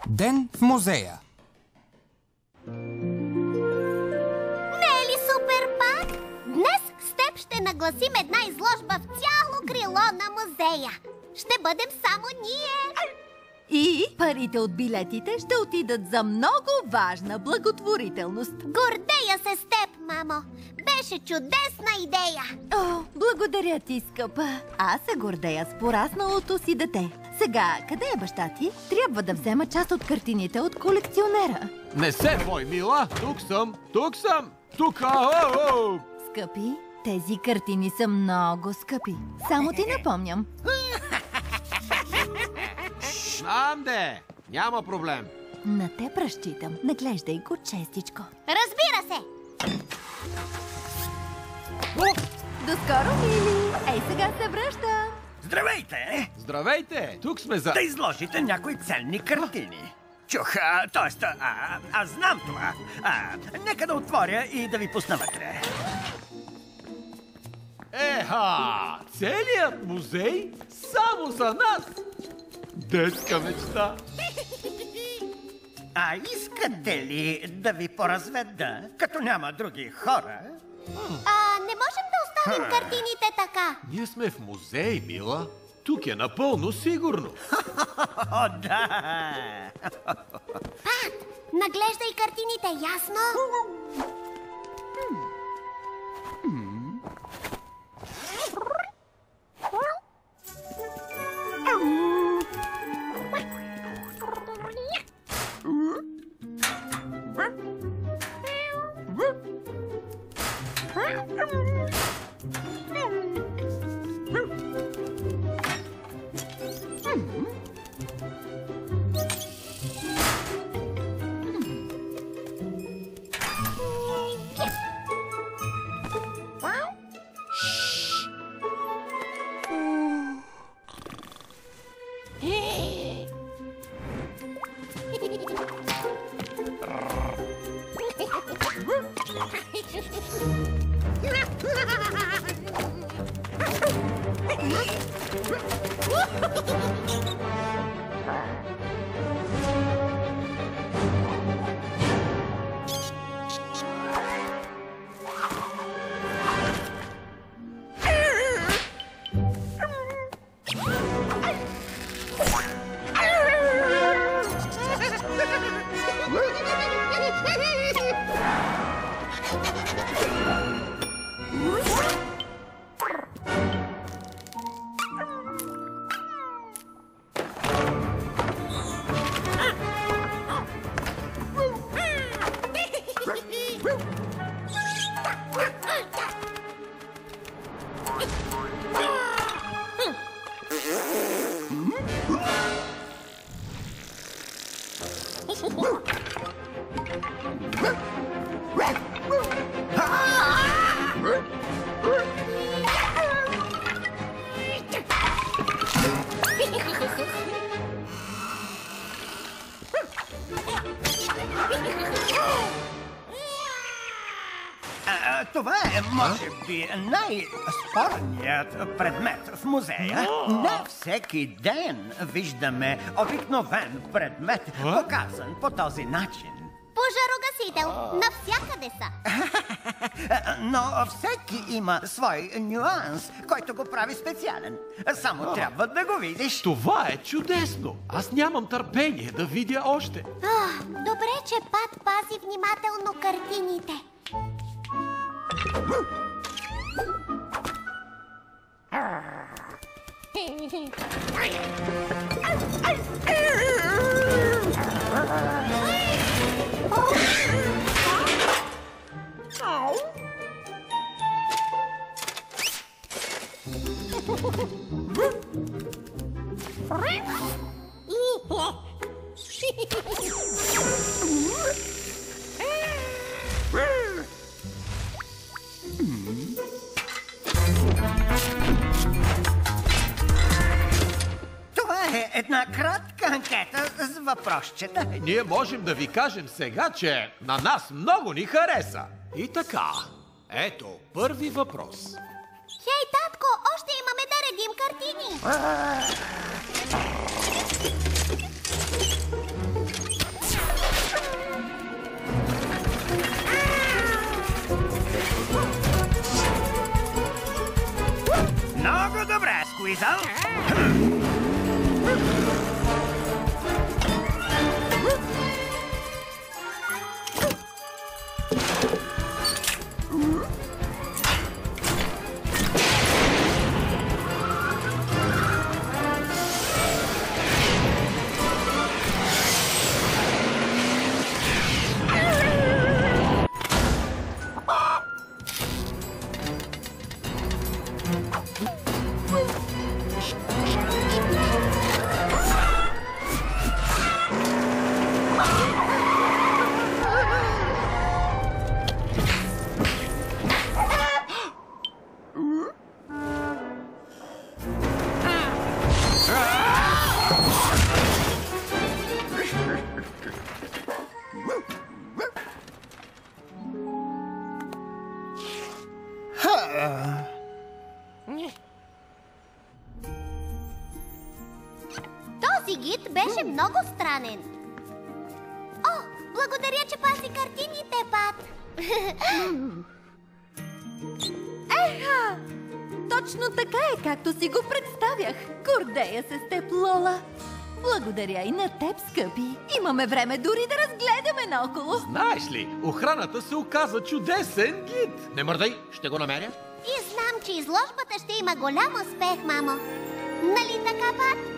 Ден в музея. Не е ли супер, Пат? Днес с теб ще нагласим една изложба в цяло крило на музея. Ще бъдем само ние. И парите от билетите ще отидат за много важна благотворителност. Гордея се с теб, мамо. Беше чудесна идея. О, благодаря ти, скъпа. Аз се гордея с порасналото си дете. Сега, къде е баща ти? Трябва да взема част от картините от колекционера. Не се бой, мила! Тук съм! Тук! Скъпи, тези картини са много скъпи. Само ти напомням. Знам де! Няма проблем. На теб разчитам. Наглеждай го честичко. Разбира се. До скоро, мили! Ей, сега се връщам. Здравейте! Здравейте! Тук сме за... Да изложите някои ценни картини. Чух, аз знам това. Нека да отворя и да ви пусна вътре. Еха! Целият музей само за нас! Детска мечта! Искате ли да ви поразведа, като няма други хора? Не можем да оставим картините така. Ние сме в музей, мила. Тук е напълно сигурно. О, да! Пат, наглеждай картините, ясно? Това е, може би, най-спорният предмет в музея. Не всеки ден виждаме обикновен предмет, показан по този начин. Пожарогасител, навсякъде са. Но всеки има свой нюанс, който го прави специален. Само трябва да го видиш. Това е чудесно! Аз нямам търпение да видя още. Добре, че Пат пази внимателно картините. Това е една кратка анкета с въпросчета. Ние можем да ви кажем сега, че на нас много ни хареса. И така, ето първи въпрос. Хей, татко, още имаме да редим картини. гид беше много странен. О, благодаря, че пази картините, Пат. Еха! Точно така е, както си го представях. Гордея се с теб, Лола. Благодаря и на теб, скъпи. Имаме време дори да разгледаме наоколо. Знаеш ли, охраната се оказа чудесен гид. Не мърдай, ще го намеря. И знам, че изложбата ще има голям успех, мамо. Нали така, Пат?